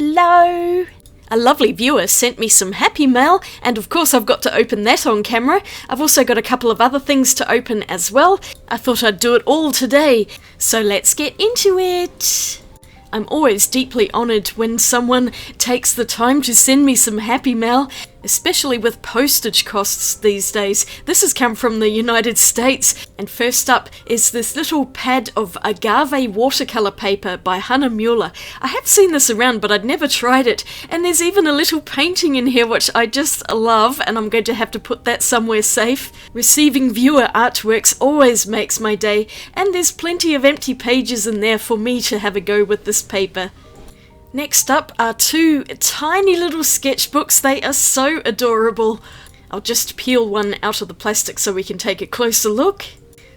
Hello! A lovely viewer sent me some happy mail, and of course I've got to open that on camera. I've also got a couple of other things to open as well. I thought I'd do it all today, so let's get into it! I'm always deeply honoured when someone takes the time to send me some happy mail, especially with postage costs these days. This has come from the United States, and first up is this little pad of agave watercolour paper by Hannah Mueller. I have seen this around, but I'd never tried it, and there's even a little painting in here which I just love, and I'm going to have to put that somewhere safe. Receiving viewer artworks always makes my day, and there's plenty of empty pages in there for me to have a go with this paper. Next up are two tiny little sketchbooks. They are so adorable. I'll just peel one out of the plastic so we can take a closer look.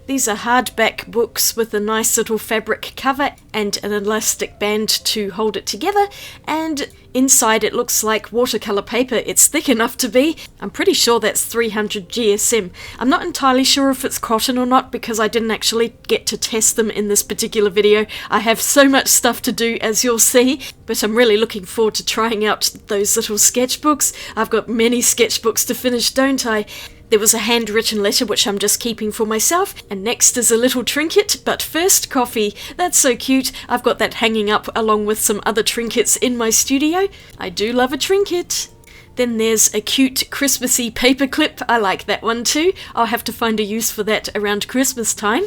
These are hardback books with a nice little fabric cover and an elastic band to hold it together, and inside it looks like watercolour paper. It's thick enough to be. I'm pretty sure that's 300 GSM. I'm not entirely sure if it's cotton or not because I didn't actually get to test them in this particular video. I have so much stuff to do, as you'll see, but I'm really looking forward to trying out those little sketchbooks. I've got many sketchbooks to finish, don't I? There was a handwritten letter which I'm just keeping for myself, and next is a little trinket, but first coffee. That's so cute. I've got that hanging up along with some other trinkets in my studio. I do love a trinket. Then there's a cute Christmassy paperclip. I like that one too. I'll have to find a use for that around Christmas time.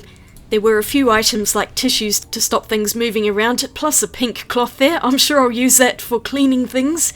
There were a few items like tissues to stop things moving around, plus a pink cloth there. I'm sure I'll use that for cleaning things.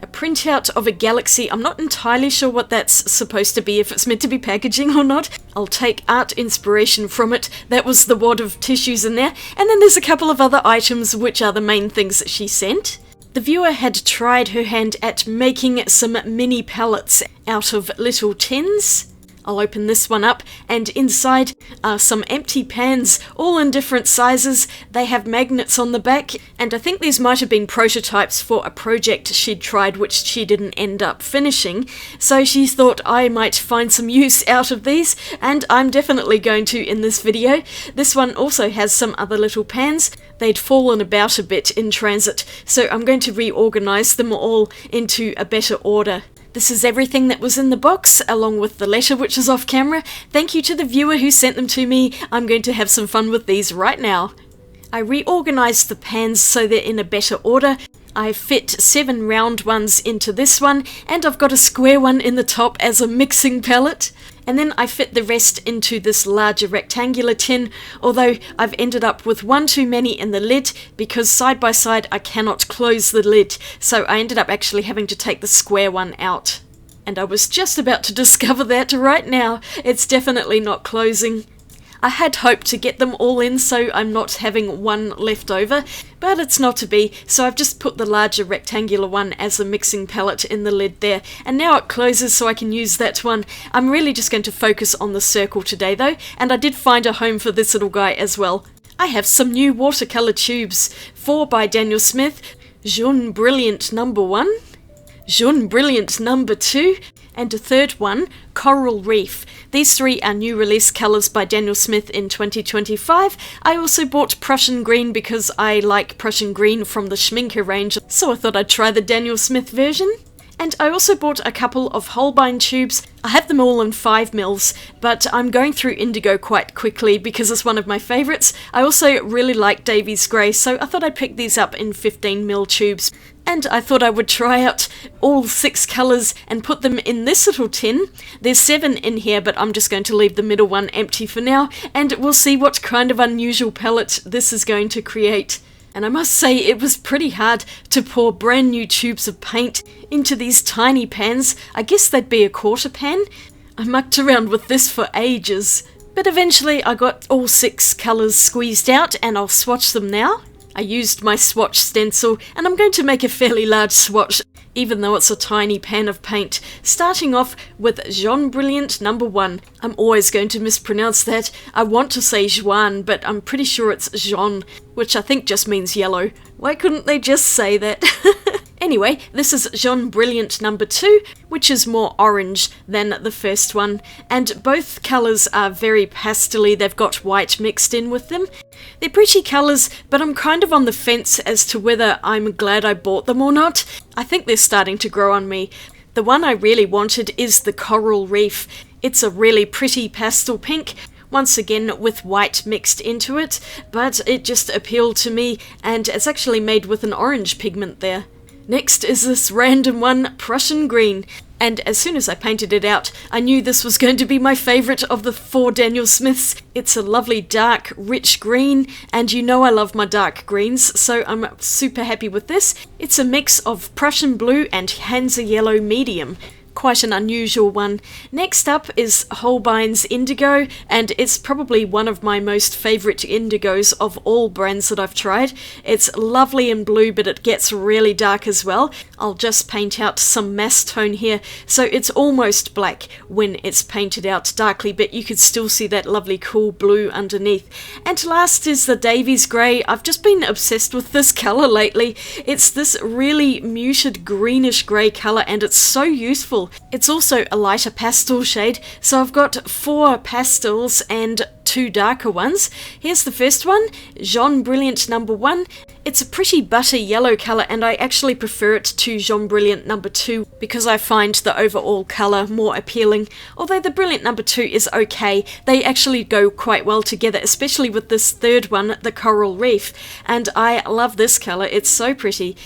A printout of a galaxy. I'm not entirely sure what that's supposed to be, if it's meant to be packaging or not. I'll take art inspiration from it. That was the wad of tissues in there. And then there's a couple of other items which are the main things that she sent. The viewer had tried her hand at making some mini palettes out of little tins. I'll open this one up, and inside are some empty pans, all in different sizes. They have magnets on the back, and I think these might have been prototypes for a project she'd tried which she didn't end up finishing. So she thought I might find some use out of these, and I'm definitely going to in this video. This one also has some other little pans. They'd fallen about a bit in transit, so I'm going to reorganize them all into a better order. This is everything that was in the box, along with the letter which is off camera. Thank you to the viewer who sent them to me. I'm going to have some fun with these right now. I reorganised the pans so they're in a better order. I fit 7 round ones into this one, and I've got a square one in the top as a mixing palette. And then I fit the rest into this larger rectangular tin, although I've ended up with one too many in the lid because side by side I cannot close the lid, so I ended up actually having to take the square one out. And I was just about to discover that right now. It's definitely not closing. I had hoped to get them all in so I'm not having one left over, but it's not to be, so I've just put the larger rectangular one as a mixing palette in the lid there, and now it closes so I can use that one. I'm really just going to focus on the circle today though, and I did find a home for this little guy as well. I have some new watercolour tubes, 4 by Daniel Smith, Jaune Brilliant number 1, Jaune Brilliant number 2, and a third one, Coral Reef. These 3 are new release colours by Daniel Smith in 2025. I also bought Prussian Green because I like Prussian Green from the Schminke range, so I thought I'd try the Daniel Smith version. And I also bought a couple of Holbein tubes. I have them all in 5mm, but I'm going through Indigo quite quickly because it's one of my favourites. I also really like Davies Grey, so I thought I'd pick these up in 15mm tubes. And I thought I would try out all 6 colours and put them in this little tin. There's 7 in here, but I'm just going to leave the middle one empty for now, and we'll see what kind of unusual palette this is going to create. And I must say it was pretty hard to pour brand new tubes of paint into these tiny pans. I guess they'd be a quarter pan. I mucked around with this for ages. But eventually I got all 6 colours squeezed out, and I'll swatch them now. I used my swatch stencil, and I'm going to make a fairly large swatch, even though it's a tiny pan of paint, starting off with Jaune Brilliant number 1. I'm always going to mispronounce that. I want to say Joan, but I'm pretty sure it's Jaune, which I think just means yellow. Why couldn't they just say that? Anyway, this is Jaune Brilliant number 2, which is more orange than the first one, and both colours are very pastel-y. They've got white mixed in with them. They're pretty colours, but I'm kind of on the fence as to whether I'm glad I bought them or not. I think they're starting to grow on me. The one I really wanted is the Coral Reef. It's a really pretty pastel pink, once again with white mixed into it, but it just appealed to me, and it's actually made with an orange pigment there. Next is this random one, Prussian Green, and as soon as I painted it out, I knew this was going to be my favourite of the 4 Daniel Smiths. It's a lovely dark, rich green, and you know I love my dark greens, so I'm super happy with this. It's a mix of Prussian Blue and Hansa Yellow Medium. Quite an unusual one. Next up is Holbein's Indigo, and it's probably one of my most favourite indigos of all brands that I've tried. It's lovely in blue, but it gets really dark as well. I'll just paint out some mass tone here, so it's almost black when it's painted out darkly, but you could still see that lovely cool blue underneath. And last is the Davies Grey. I've just been obsessed with this colour lately. It's this really muted greenish grey colour, and it's so useful. It's also a lighter pastel shade, so I've got 4 pastels and 2 darker ones. Here's the first one, Jaune Brilliant number 1. It's a pretty butter yellow colour, and I actually prefer it to Jaune Brilliant number 2 because I find the overall colour more appealing. Although the Brilliant number 2 is okay, they actually go quite well together, especially with this third one, the Coral Reef, and I love this colour, it's so pretty.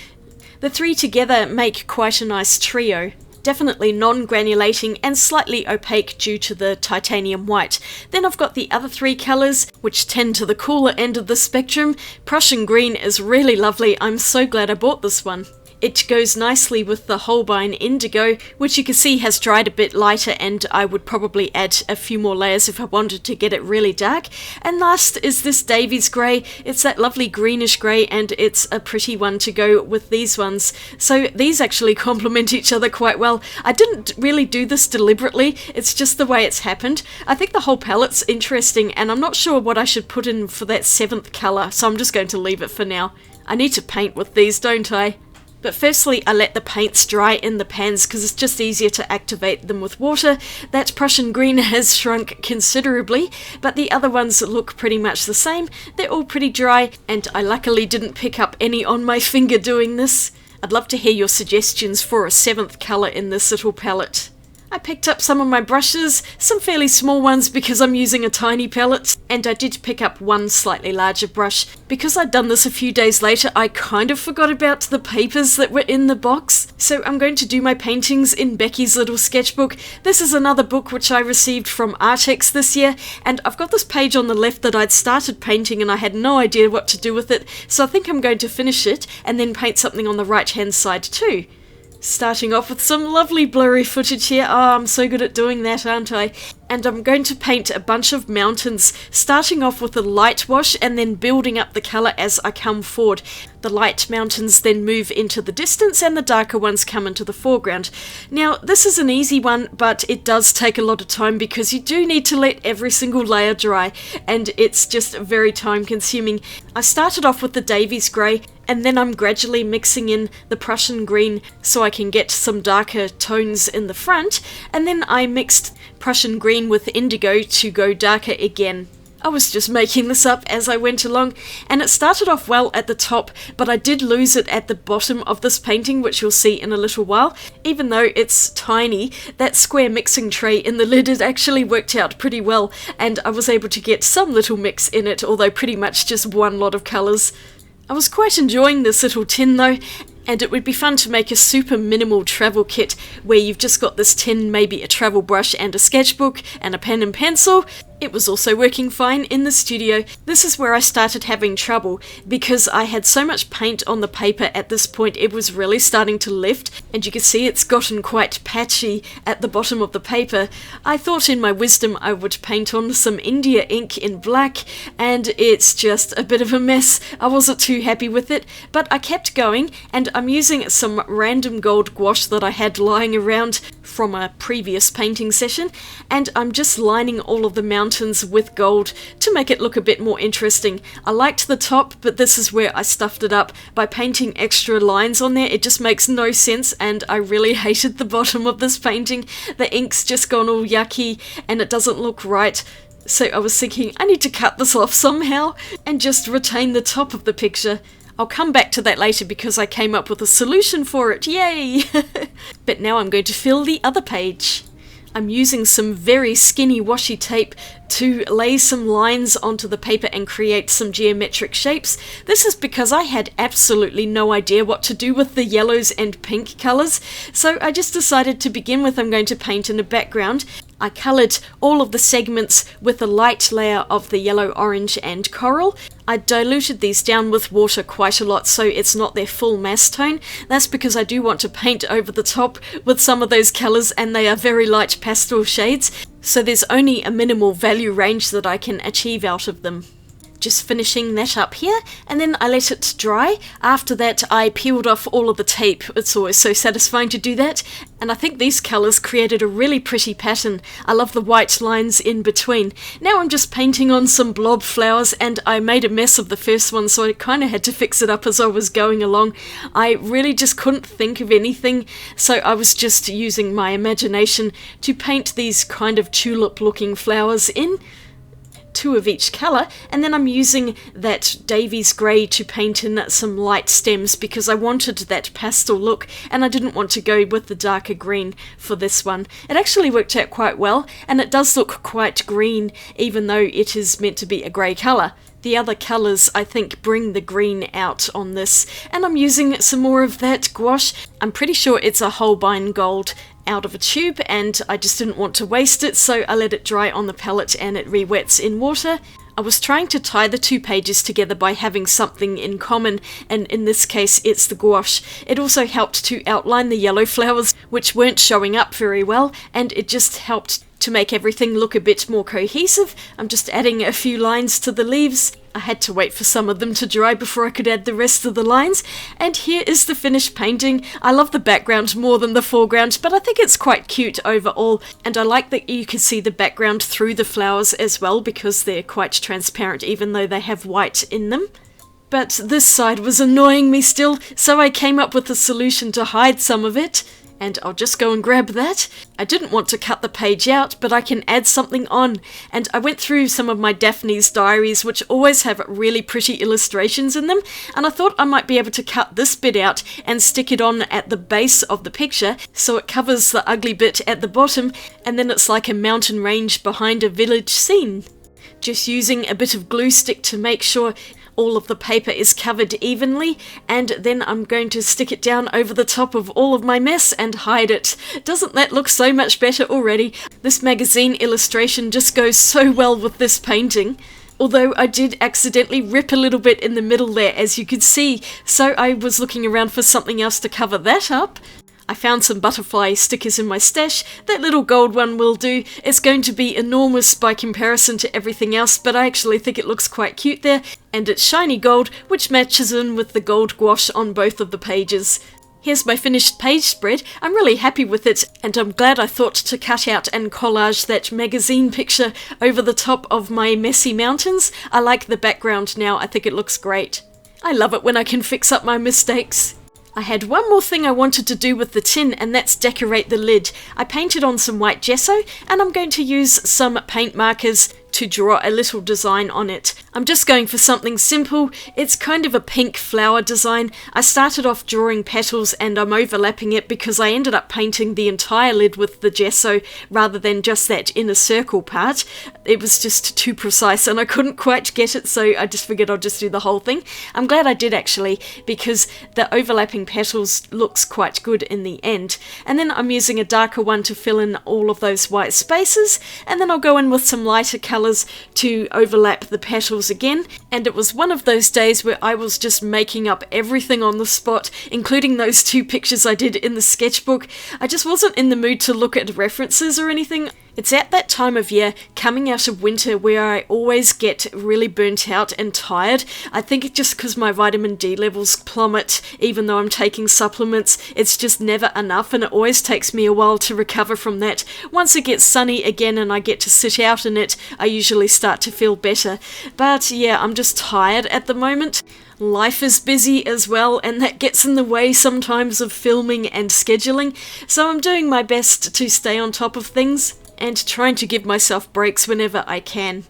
The 3 together make quite a nice trio. Definitely non-granulating and slightly opaque due to the titanium white. Then I've got the other 3 colours, which tend to the cooler end of the spectrum. Prussian Green is really lovely. I'm so glad I bought this one. It goes nicely with the Holbein Indigo, which you can see has dried a bit lighter, and I would probably add a few more layers if I wanted to get it really dark. And last is this Davies Grey. It's that lovely greenish grey, and it's a pretty one to go with these ones. So these actually complement each other quite well. I didn't really do this deliberately, it's just the way it's happened. I think the whole palette's interesting, and I'm not sure what I should put in for that 7th colour, so I'm just going to leave it for now. I need to paint with these, don't I? But firstly, I let the paints dry in the pans because it's just easier to activate them with water. That Prussian Green has shrunk considerably, but the other ones look pretty much the same. They're all pretty dry, and I luckily didn't pick up any on my finger doing this. I'd love to hear your suggestions for a 7th colour in this little palette. I picked up some of my brushes, some fairly small ones because I'm using a tiny palette, and I did pick up one slightly larger brush. Because I'd done this a few days later, I kind of forgot about the papers that were in the box, so I'm going to do my paintings in Becky's little sketchbook. This is another book which I received from Artex this year, and I've got this page on the left that I'd started painting and I had no idea what to do with it, so I think I'm going to finish it and then paint something on the right hand side too. Starting off with some lovely blurry footage here. Oh, I'm so good at doing that, aren't I? And I'm going to paint a bunch of mountains, starting off with a light wash and then building up the colour as I come forward. The light mountains then move into the distance and the darker ones come into the foreground. Now, this is an easy one, but it does take a lot of time because you do need to let every single layer dry, and it's just very time consuming. I started off with the Davies Grey, and then I'm gradually mixing in the Prussian Green so I can get some darker tones in the front, and then I mixed Prussian Green with Indigo to go darker again. I was just making this up as I went along, and it started off well at the top, but I did lose it at the bottom of this painting, which you'll see in a little while. Even though it's tiny, that square mixing tray in the lid, it actually worked out pretty well, and I was able to get some little mix in it, although pretty much just one lot of colours. I was quite enjoying this little tin though, and it would be fun to make a super minimal travel kit where you've just got this tin, maybe a travel brush and a sketchbook and a pen and pencil. It was also working fine in the studio. This is where I started having trouble because I had so much paint on the paper at this point it was really starting to lift, and you can see it's gotten quite patchy at the bottom of the paper. I thought in my wisdom I would paint on some India ink in black, and it's just a bit of a mess. I wasn't too happy with it, but I kept going, and I'm using some random gold gouache that I had lying around from a previous painting session, and I'm just lining all of the mountains mountains with gold to make it look a bit more interesting. I liked the top, but this is where I stuffed it up by painting extra lines on there. It just makes no sense, and I really hated the bottom of this painting. The ink's just gone all yucky and it doesn't look right. So I was thinking I need to cut this off somehow and just retain the top of the picture. I'll come back to that later because I came up with a solution for it, yay! But now I'm going to fill the other page. I'm using some very skinny washi tape to lay some lines onto the paper and create some geometric shapes. This is because I had absolutely no idea what to do with the yellows and pink colours, so I just decided to begin with I'm going to paint in a background. I coloured all of the segments with a light layer of the yellow, orange and coral. I diluted these down with water quite a lot so it's not their full mass tone. That's because I do want to paint over the top with some of those colours, and they are very light pastel shades, so there's only a minimal value range that I can achieve out of them. Just finishing that up here, and then I let it dry. After that I peeled off all of the tape. It's always so satisfying to do that, and I think these colours created a really pretty pattern. I love the white lines in between. Now I'm just painting on some blob flowers, and I made a mess of the first one, so I kind of had to fix it up as I was going along. I really just couldn't think of anything, so I was just using my imagination to paint these kind of tulip looking flowers in. 2 of each colour, and then I'm using that Davies grey to paint in some light stems because I wanted that pastel look and I didn't want to go with the darker green for this one. It actually worked out quite well, and it does look quite green even though it is meant to be a grey colour. The other colours I think bring the green out on this, and I'm using some more of that gouache. I'm pretty sure it's a Holbein gold out of a tube, and I just didn't want to waste it, so I let it dry on the palette and it re-wets in water. I was trying to tie the 2 pages together by having something in common, and in this case it's the gouache. It also helped to outline the yellow flowers, which weren't showing up very well, and it just helped to make everything look a bit more cohesive. I'm just adding a few lines to the leaves. I had to wait for some of them to dry before I could add the rest of the lines, and here is the finished painting. I love the background more than the foreground, but I think it's quite cute overall, and I like that you can see the background through the flowers as well because they're quite transparent even though they have white in them. But this side was annoying me still, so I came up with a solution to hide some of it. And I'll just go and grab that. I didn't want to cut the page out, but I can add something on. And I went through some of my Daphne's diaries, which always have really pretty illustrations in them, and I thought I might be able to cut this bit out and stick it on at the base of the picture, so it covers the ugly bit at the bottom, and then it's like a mountain range behind a village scene. Just using a bit of glue stick to make sure all of the paper is covered evenly, and then I'm going to stick it down over the top of all of my mess and hide it. Doesn't that look so much better already? This magazine illustration just goes so well with this painting. Although I did accidentally rip a little bit in the middle there, as you could see, so I was looking around for something else to cover that up. I found some butterfly stickers in my stash. That little gold one will do. It's going to be enormous by comparison to everything else, but I actually think it looks quite cute there, and it's shiny gold, which matches in with the gold gouache on both of the pages. Here's my finished page spread. I'm really happy with it, and I'm glad I thought to cut out and collage that magazine picture over the top of my messy mountains. I like the background now. I think it looks great. I love it when I can fix up my mistakes. I had one more thing I wanted to do with the tin, and that's decorate the lid. I painted on some white gesso, and I'm going to use some paint markers to draw a little design on it. I'm just going for something simple. It's kind of a pink flower design. I started off drawing petals and I'm overlapping it because I ended up painting the entire lid with the gesso rather than just that inner circle part. It was just too precise and I couldn't quite get it, so I just figured I'll just do the whole thing. I'm glad I did actually, because the overlapping petals looks quite good in the end. And then I'm using a darker one to fill in all of those white spaces, and then I'll go in with some lighter colours to overlap the petals again. And it was one of those days where I was just making up everything on the spot, including those 2 pictures I did in the sketchbook. I just wasn't in the mood to look at references or anything. It's at that time of year, coming out of winter, where I always get really burnt out and tired. I think it's just because my vitamin D levels plummet, even though I'm taking supplements. It's just never enough, and it always takes me a while to recover from that. Once it gets sunny again and I get to sit out in it, I usually start to feel better. But yeah, I'm just tired at the moment. Life is busy as well, and that gets in the way sometimes of filming and scheduling, so I'm doing my best to stay on top of things and trying to give myself breaks whenever I can.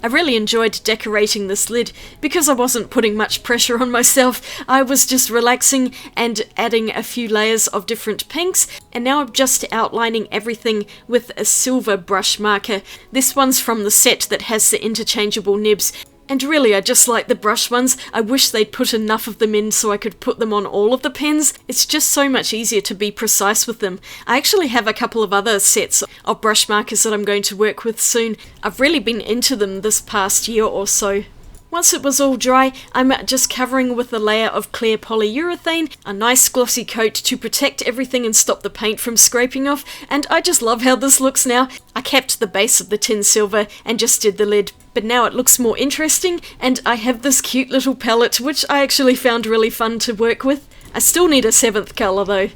I really enjoyed decorating this lid because I wasn't putting much pressure on myself. I was just relaxing and adding a few layers of different pinks, and now I'm just outlining everything with a silver brush marker. This one's from the set that has the interchangeable nibs. And really, I just like the brush ones. I wish they'd put enough of them in so I could put them on all of the pens. It's just so much easier to be precise with them. I actually have a couple of other sets of brush markers that I'm going to work with soon. I've really been into them this past year or so. Once it was all dry, I'm just covering with a layer of clear polyurethane, a nice glossy coat to protect everything and stop the paint from scraping off, and I just love how this looks now. I kept the base of the tin silver and just did the lid, but now it looks more interesting, and I have this cute little palette which I actually found really fun to work with. I still need a 7th colour though.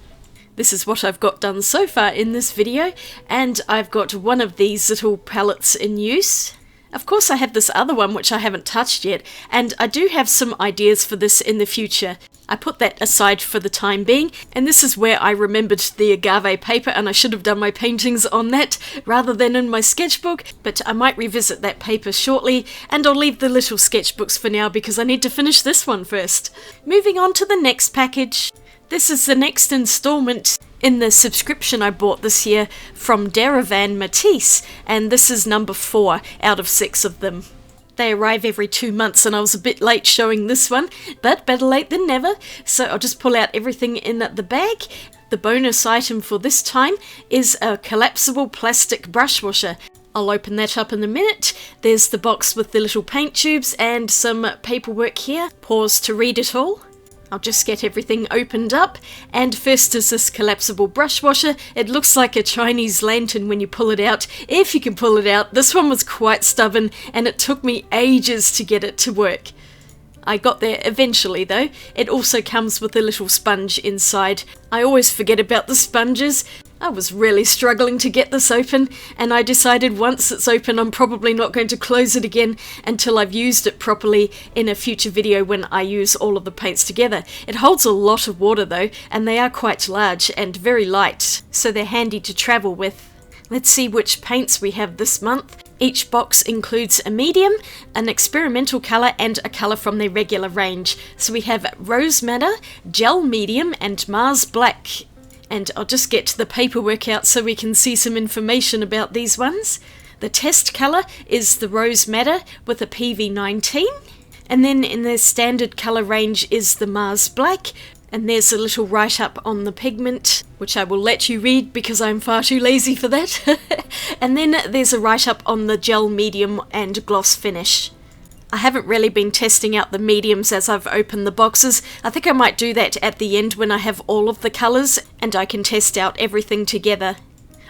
This is what I've got done so far in this video, and I've got one of these little palettes in use. Of course, I have this other one which I haven't touched yet, and I do have some ideas for this in the future. I put that aside for the time being, and this is where I remembered the agave paper, and I should have done my paintings on that rather than in my sketchbook, but I might revisit that paper shortly, and I'll leave the little sketchbooks for now because I need to finish this one first. Moving on to the next package. This is the next installment in the subscription I bought this year from Derivan Matisse, and this is number 4 out of 6 of them. They arrive every 2 months, and I was a bit late showing this one, but better late than never, so I'll just pull out everything in the bag. The bonus item for this time is a collapsible plastic brush washer. I'll open that up in a minute. There's the box with the little paint tubes and some paperwork here. Pause to read it all. I'll just get everything opened up, and first is this collapsible brush washer. It looks like a Chinese lantern when you pull it out, if you can pull it out. This one was quite stubborn, and it took me ages to get it to work. I got there eventually though. It also comes with a little sponge inside. I always forget about the sponges. I was really struggling to get this open, and I decided once it's open I'm probably not going to close it again until I've used it properly in a future video when I use all of the paints together. It holds a lot of water though, and they are quite large and very light, so they're handy to travel with. Let's see which paints we have this month. Each box includes a medium, an experimental colour, and a colour from their regular range. So we have Rose Madder, Gel Medium, and Mars Black. And I'll just get the paperwork out so we can see some information about these ones. The test colour is the Rose Madder with a PV19. And then in their standard colour range is the Mars Black. And there's a little write-up on the pigment, which I will let you read because I'm far too lazy for that. And then there's a write-up on the Gel Medium and Gloss Finish. I haven't really been testing out the mediums as I've opened the boxes. I think I might do that at the end when I have all of the colours and I can test out everything together.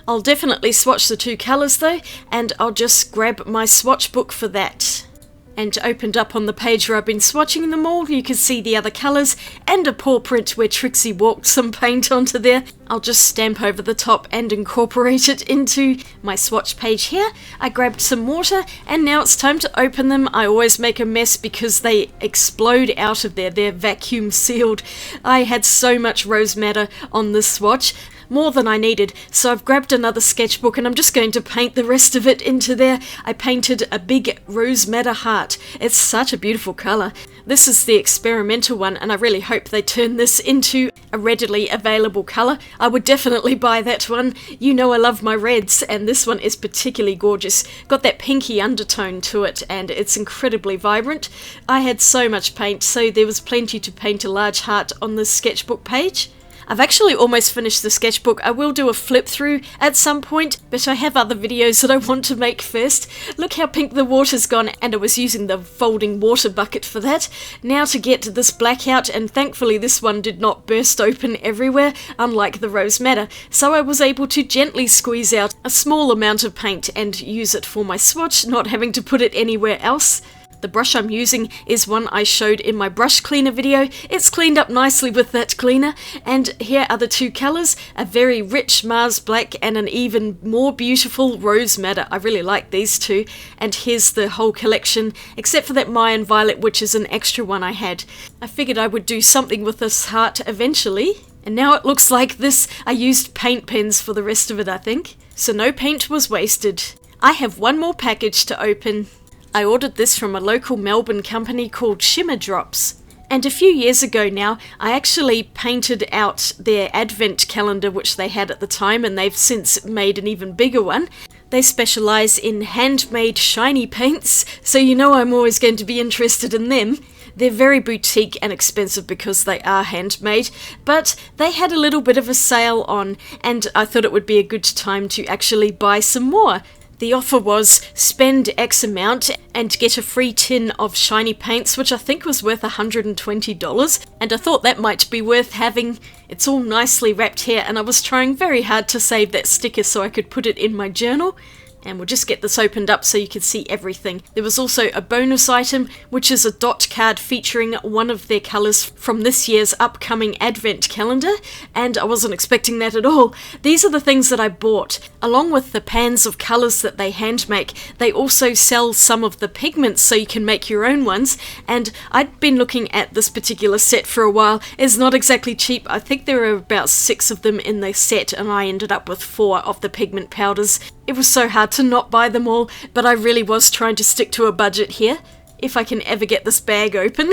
I'll definitely swatch the 2 colours though, and I'll just grab my swatch book for that. And opened up on the page where I've been swatching them all, you can see the other colours and a paw print where Trixie walked some paint onto there. I'll just stamp over the top and incorporate it into my swatch page here. I grabbed some water, and now it's time to open them. I always make a mess because they explode out of there. They're vacuum sealed. I had so much Rose Madder on this swatch, more than I needed, so I've grabbed another sketchbook and I'm just going to paint the rest of it into there. I painted a big Rose Madder heart. It's such a beautiful colour. This is the experimental one, and I really hope they turn this into a readily available colour. I would definitely buy that one. You know I love my reds, and this one is particularly gorgeous. Got that pinky undertone to it, and it's incredibly vibrant. I had so much paint, so there was plenty to paint a large heart on this sketchbook page. I've actually almost finished the sketchbook. I will do a flip through at some point, but I have other videos that I want to make first. Look how pink the water's gone, and I was using the folding water bucket for that. Now to get this black out, and thankfully this one did not burst open everywhere, unlike the rose madder, so I was able to gently squeeze out a small amount of paint and use it for my swatch, not having to put it anywhere else. The brush I'm using is one I showed in my brush cleaner video. It's cleaned up nicely with that cleaner. And here are the two colours, a very rich Mars black and an even more beautiful rose madder. I really like these two. And here's the whole collection, except for that Mayan violet, which is an extra one I had. I figured I would do something with this heart eventually. And now it looks like this. I used paint pens for the rest of it, I think. So no paint was wasted. I have one more package to open. I ordered this from a local Melbourne company called Shimmer Drops. And a few years ago now, I actually painted out their advent calendar, which they had at the time, and they've since made an even bigger one. They specialise in handmade shiny paints, so you know I'm always going to be interested in them. They're very boutique and expensive because they are handmade, but they had a little bit of a sale on, and I thought it would be a good time to actually buy some more. The offer was spend X amount and get a free tin of shiny paints, which I think was worth $120, and I thought that might be worth having. It's all nicely wrapped here, and I was trying very hard to save that sticker so I could put it in my journal. And we'll just get this opened up so you can see everything. There was also a bonus item, which is a dot card featuring one of their colours from this year's upcoming advent calendar, and I wasn't expecting that at all. These are the things that I bought. Along with the pans of colours that they hand make, they also sell some of the pigments so you can make your own ones, and I'd been looking at this particular set for a while. It's not exactly cheap. I think there are about 6 of them in the set, and I ended up with 4 of the pigment powders. It was so hard to not buy them all, but I really was trying to stick to a budget here, if I can ever get this bag open.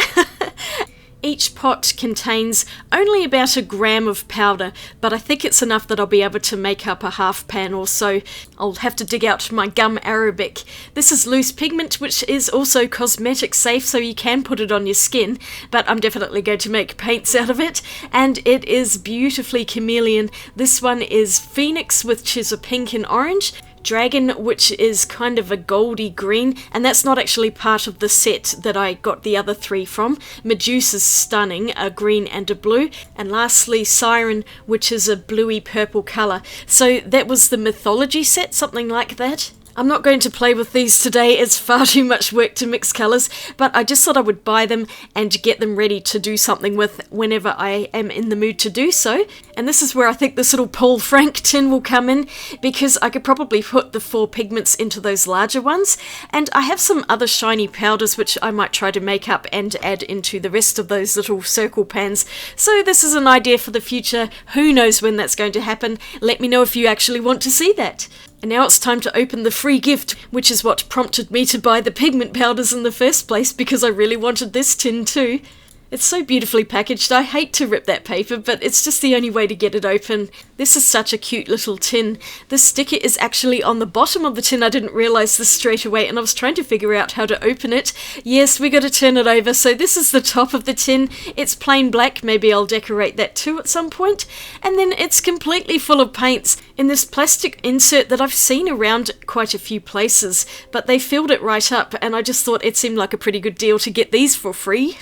Each pot contains only about 1 gram of powder, but I think it's enough that I'll be able to make up a half pan or so. I'll have to dig out my gum arabic. This is loose pigment, which is also cosmetic safe, so you can put it on your skin, but I'm definitely going to make paints out of it, and it is beautifully chameleon. This one is Phoenix, which is a pink and orange, Dragon, which is kind of a goldy green, and that's not actually part of the set that I got the other 3 from. Medusa's stunning, a green and a blue, and lastly Siren, which is a bluey purple colour. So that was the mythology set, something like that. I'm not going to play with these today, it's far too much work to mix colours, but I just thought I would buy them and get them ready to do something with whenever I am in the mood to do so. And this is where I think this little Paul Frank tin will come in, because I could probably put the 4 pigments into those larger ones, and I have some other shiny powders which I might try to make up and add into the rest of those little circle pans. So this is an idea for the future. Who knows when that's going to happen? Let me know if you actually want to see that. And now it's time to open the free gift, which is what prompted me to buy the pigment powders in the first place, because I really wanted this tin too. It's so beautifully packaged. I hate to rip that paper, but it's just the only way to get it open. This is such a cute little tin. The sticker is actually on the bottom of the tin. I didn't realise this straight away, and I was trying to figure out how to open it. Yes, we got to turn it over. So this is the top of the tin. It's plain black. Maybe I'll decorate that too at some point. And then it's completely full of paints in this plastic insert that I've seen around quite a few places, but they filled it right up, and I just thought it seemed like a pretty good deal to get these for free.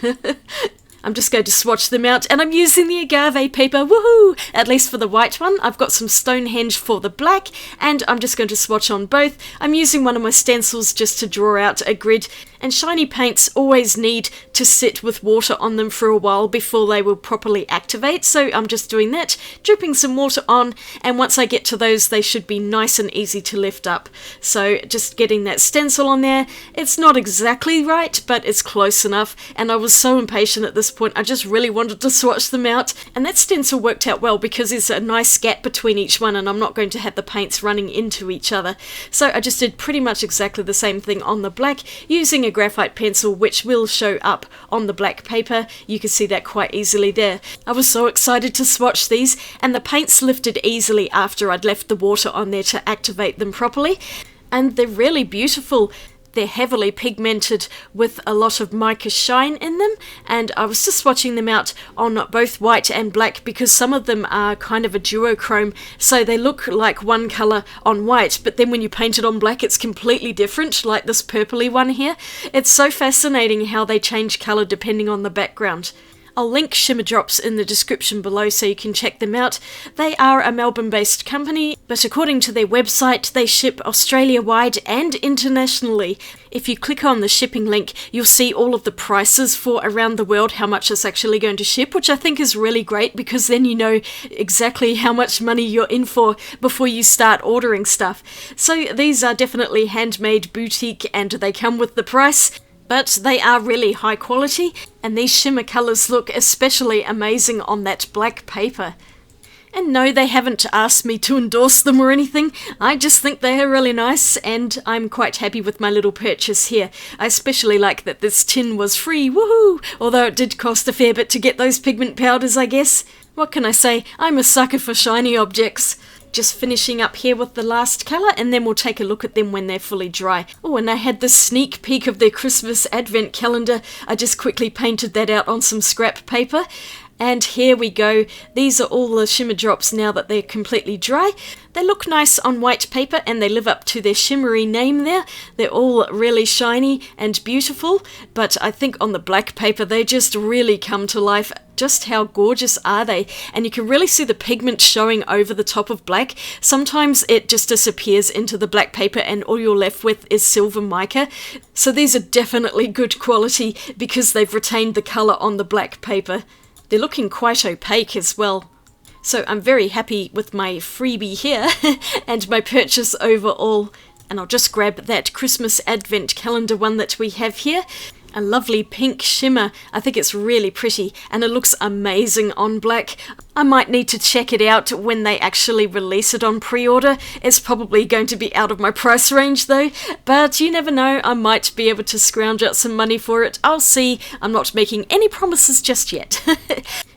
I'm just going to swatch them out, and I'm using the agave paper, woohoo! At least for the white one. I've got some Stonehenge for the black, and I'm just going to swatch on both. I'm using one of my stencils just to draw out a grid, and shiny paints always need to sit with water on them for a while before they will properly activate, so I'm just doing that, dripping some water on, and once I get to those they should be nice and easy to lift up. So just getting that stencil on there. It's not exactly right, but it's close enough, and I was so impatient at this point. I just really wanted to swatch them out, and that stencil worked out well because there's a nice gap between each one, and I'm not going to have the paints running into each other. So I just did pretty much exactly the same thing on the black, using a graphite pencil which will show up on the black paper. You can see that quite easily there. I was so excited to swatch these, and the paints lifted easily after I'd left the water on there to activate them properly, and they're really beautiful. They're heavily pigmented with a lot of mica shine in them, and I was just swatching them out on both white and black because some of them are kind of a duochrome, so they look like one colour on white, but then when you paint it on black it's completely different, like this purpley one here. It's so fascinating how they change colour depending on the background. I'll link Shimmer Drops in the description below so you can check them out. They are a Melbourne-based company, but according to their website, they ship Australia-wide and internationally. If you click on the shipping link, you'll see all of the prices for around the world, how much it's actually going to ship, which I think is really great because then you know exactly how much money you're in for before you start ordering stuff. So these are definitely handmade boutique and they come with the price. But they are really high quality, and these shimmer colours look especially amazing on that black paper. And no, they haven't asked me to endorse them or anything. I just think they are really nice, and I'm quite happy with my little purchase here. I especially like that this tin was free, woohoo! Although it did cost a fair bit to get those pigment powders, I guess. What can I say? I'm a sucker for shiny objects. Just finishing up here with the last colour, and then we'll take a look at them when they're fully dry. Oh, and I had this sneak peek of their Christmas advent calendar. I just quickly painted that out on some scrap paper. And here we go. These are all the Shimmer Drops now that they're completely dry. They look nice on white paper and they live up to their shimmery name there. They're all really shiny and beautiful, but I think on the black paper they just really come to life. Just how gorgeous are they? And you can really see the pigment showing over the top of black. Sometimes it just disappears into the black paper and all you're left with is silver mica. So these are definitely good quality because they've retained the colour on the black paper. They're looking quite opaque as well. So I'm very happy with my freebie here and my purchase overall. And I'll just grab that Christmas Advent calendar one that we have here. A lovely pink shimmer. I think it's really pretty and it looks amazing on black. I might need to check it out when they actually release it on pre-order. It's probably going to be out of my price range though, but you never know, I might be able to scrounge out some money for it. I'll see. I'm not making any promises just yet.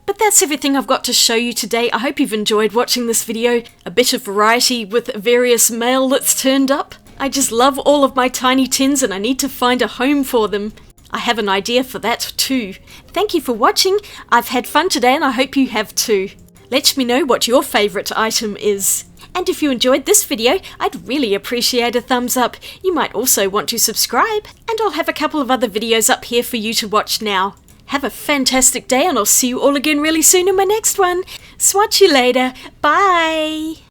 But that's everything I've got to show you today. I hope you've enjoyed watching this video. A bit of variety with various mail that's turned up. I just love all of my tiny tins and I need to find a home for them. I have an idea for that too. Thank you for watching. I've had fun today and I hope you have too. Let me know what your favourite item is. And if you enjoyed this video, I'd really appreciate a thumbs up. You might also want to subscribe, and I'll have a couple of other videos up here for you to watch now. Have a fantastic day and I'll see you all again really soon in my next one. Swatch you later. Bye!